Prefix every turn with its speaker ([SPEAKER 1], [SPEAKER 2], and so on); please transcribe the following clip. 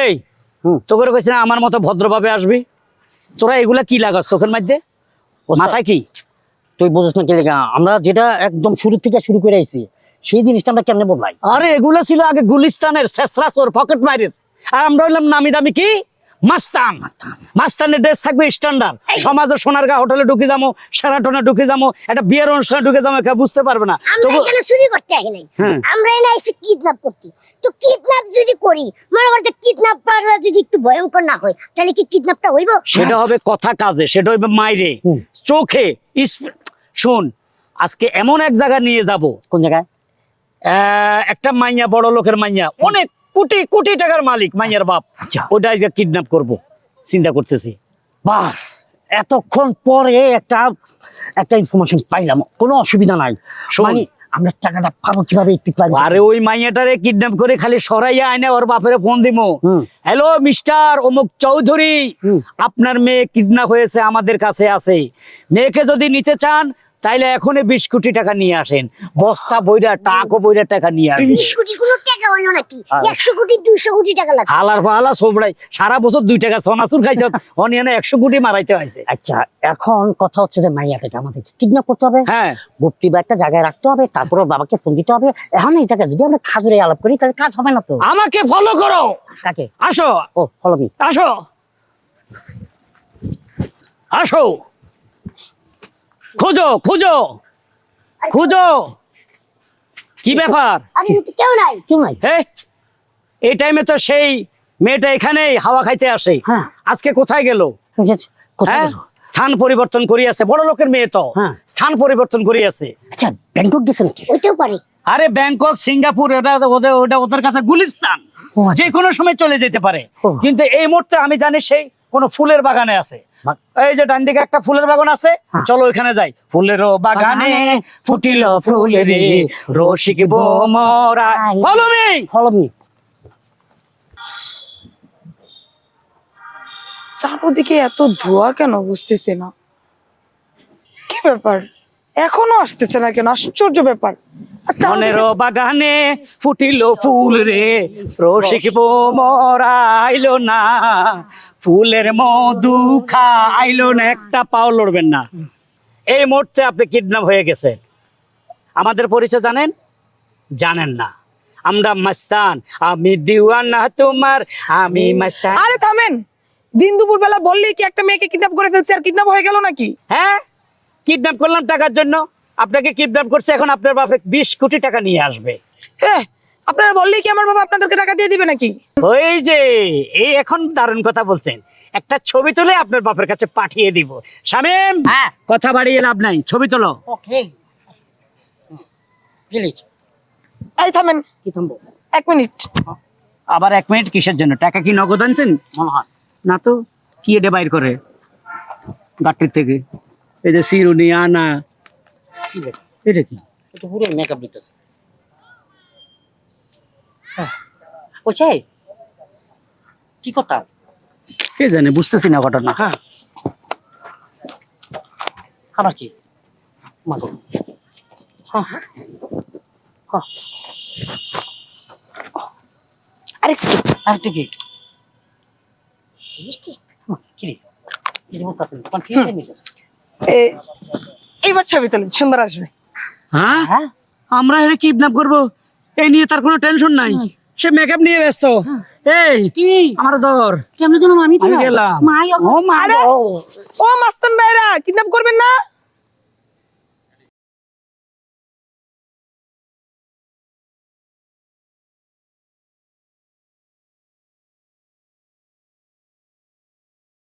[SPEAKER 1] এই তোকে কইছ না আমার মতো ভদ্রভাবে আসবি, তোরা এগুলা কি লাগাস চোখের মধ্যে, মাথায় কি?
[SPEAKER 2] তুই বুঝছ না কি লেগা? আমরা যেটা একদম শুরু থেকে শুরু করে আইছি সেই জিনিসটা আমরা কেমনে বদলাই?
[SPEAKER 1] আরে এগুলা ছিল আগে গুলিস্তানের শেষরা চোর পকেট মারের, আর আমরা হইলাম নামি দামি কি মাস্তান। মাস্তানের ড্রেস থাকবে স্ট্যান্ডার্ড, সমাজের সোনারগাঁ হোটেলে ঢুকে যাবো, সেরাটনে ঢুকে যাবো, একটা বিয়ের অনুষ্ঠানে ঢুকে যাবো, কেউ বুঝতে পারবে না।
[SPEAKER 3] আমরা এখানে চুরি করতে আসি নাই, আমরা এনে এসে কিডন্যাপ করতে। তো কিডন্যাপ যদি করি, মনে করতে কিডন্যাপ করা যদি একটু ভয়ঙ্কর না হয়, তাহলে কি কিডন্যাপটা হইব?
[SPEAKER 1] সেটা হবে কথা কাজে, সেটা হইবে মাইরে চোখে। শোন, আজকে এমন এক জায়গা নিয়ে যাব।
[SPEAKER 2] কোন জায়গায়?
[SPEAKER 1] একটা মাইয়া, বড় লোকের মাইয়া, অনেক কোটি কোটি টাকার মালিক, মাইয়ার বাপ। ওটা আজকে কিডন্যাপ করব চিন্তা করতেছি।
[SPEAKER 2] বাহ, এতক্ষণ পরে একটা ইনফরমেশন পাইলাম, কোনো অসুবিধা নাই। মানে আমরা টাকাটা পাবো কিভাবে?
[SPEAKER 1] আরে ওই মাইয়াটারে কিডন্যাপ করে খালি সরাইয়া আইনে ওর বাপের ফোন দিমু, হ্যালো মিস্টার অমুক চৌধুরী, আপনার মেয়ে কিডন্যাপ হয়েছে, আমাদের কাছে আছে, মেয়েকে যদি নিতে চান তাইলে এখনই 20 কোটি টাকা নিয়ে আসেন, বস্তা বইরা টাকা বইরা টাকা নিয়ে আসেন।
[SPEAKER 3] 20 কোটি কোনো টাকা হইলো নাকি? 100 কোটি 200 কোটি টাকা লাগবে।
[SPEAKER 1] হালার ফালা সবড়াই সারা বছর 2 টাকা সোনাচুর খাইছ, অনিয়ানে 100 কোটি মারাইতে হয়েছে।
[SPEAKER 2] আচ্ছা, এখন কথা হচ্ছে যে মাইয়াটাকে আমাদের কিডন্যাপ করতে হবে,
[SPEAKER 1] হ্যাঁ,
[SPEAKER 2] ভর্তি বা একটা জায়গায় রাখতে হবে, তারপর ওর বাবাকে ফোন দিতে হবে। এখন এই জায়গায় যদি আমরা খাজুরে আলাপ করি তাহলে কাজ হবে না তো।
[SPEAKER 1] আমাকে ফলো করো।
[SPEAKER 2] কাকে?
[SPEAKER 1] আসো।
[SPEAKER 2] ও ফলো মি।
[SPEAKER 1] আসো আসো, খোঁজো খোঁজো খুঁজো। কি ব্যাপার?
[SPEAKER 3] আরে কেউ নাই,
[SPEAKER 2] কেউ নাই।
[SPEAKER 1] এই টাইমে তো সেই মেয়েটা এখানেই হাওয়া খাইতে আসে, আজকে কোথায় গেল? হ্যাঁ, স্থান পরিবর্তন করিয়াছে, বড় লোকের মেয়ে তো স্থান পরিবর্তন করিয়াছে।
[SPEAKER 2] আচ্ছা, ব্যাংকক গেছে নাকি?
[SPEAKER 3] হইতেও পারে।
[SPEAKER 1] আরে ব্যাংকক, সিঙ্গাপুর, ওটা ওদের কাছে গুলিস্তান, যে কোনো সময় চলে যেতে পারে। কিন্তু এই মুহূর্তে আমি জানি সেই কোন ফুলের বাগানে আছে। এই যে ডান দিকে একটা ফুলের বাগান আছে, চলো ওইখানে যাই। ফুলের বাগানে ফুটিল ফুল রে, রসিক বোমরা। Follow me,
[SPEAKER 2] follow me.
[SPEAKER 4] চারদিকে এত ধোঁয়া কেন বুঝতেছি না, কি ব্যাপার? এখনো আসতেছে না কেন? আশ্চর্য ব্যাপার।
[SPEAKER 1] মনের বাগানে ফুটিল ফুল রে, রসিক বোমরা আইলো না, ফুলের মধু খাইলো না, একটা পাও লড়বেন না। এই মুহূর্তে আপনি কিডন্যাপ হয়ে গেছেন। আমাদের পরিচয় জানেন? জানেন না। আমরা মাস্তান, আমি দিওয়ানা তোমার, আমি মাস্তান।
[SPEAKER 4] আরে থামেন, দিন দুপুর বেলা বললি কি একটা মেয়েকে কিডন্যাপ করে ফেলছে আর কিডন্যাপ হয়ে গেল নাকি?
[SPEAKER 1] হ্যাঁ, কিডন্যাপ করলাম টাকার জন্য, আপনাকে কিডন্যাপ করছে, এখন আপনার বাপে 20 কোটি টাকা নিয়ে আসবে।
[SPEAKER 4] আপনারা বললি কি আমার বাবা আপনাদেরকে টাকা দিয়ে দিবে নাকি?
[SPEAKER 1] ওই যে এই এখন দারুণ কথা বলছেন, একটা ছবি তুলে আপনার বাপের কাছে পাঠিয়ে দিব। শামিম, কথা বাড়িয়ে লাভ নাই, ছবি তোলো।
[SPEAKER 2] Okay please.
[SPEAKER 4] এই থামেন,
[SPEAKER 2] কি থামবো?
[SPEAKER 4] 1 মিনিট।
[SPEAKER 1] আবার 1 মিনিট কিসের জন্য? টাকা কি নগদ আনছেন?
[SPEAKER 2] মনে হয়
[SPEAKER 1] না তো, কি এটা বাইর করে গাড়ির থেকে? এই যে সিরুনি আনা, এটা কি?
[SPEAKER 2] এটা পুরো মেকআপ দিতেছে। ওছে কি কথা?
[SPEAKER 1] কে জানে, বুঝতেছি না ঘটনা।
[SPEAKER 2] হ্যাঁ, খাবার কি মাগো? হ্যাঁ হ্যাঁ, আরেকটু আরেকটু কি
[SPEAKER 3] মিষ্টি।
[SPEAKER 2] কি রে? কিছু বুঝতেছেন? কনফিউজ
[SPEAKER 4] এইবার ছবি তুলেন, সুন্দর আসবে।
[SPEAKER 1] হ্যাঁ, আমরা এর কিডন্যাপ করব, এই নিয়ে তার কোনো টেনশন নাই, সে মেকআপ নিয়ে ব্যস্ত। এই
[SPEAKER 2] কি
[SPEAKER 1] আমার ধর,
[SPEAKER 2] কেমনে জানো? আমি তো
[SPEAKER 1] গেলাম।
[SPEAKER 2] মাই ও মা।
[SPEAKER 4] ও মাস্তান ভাইরা, কিডন্যাপ করবেন না?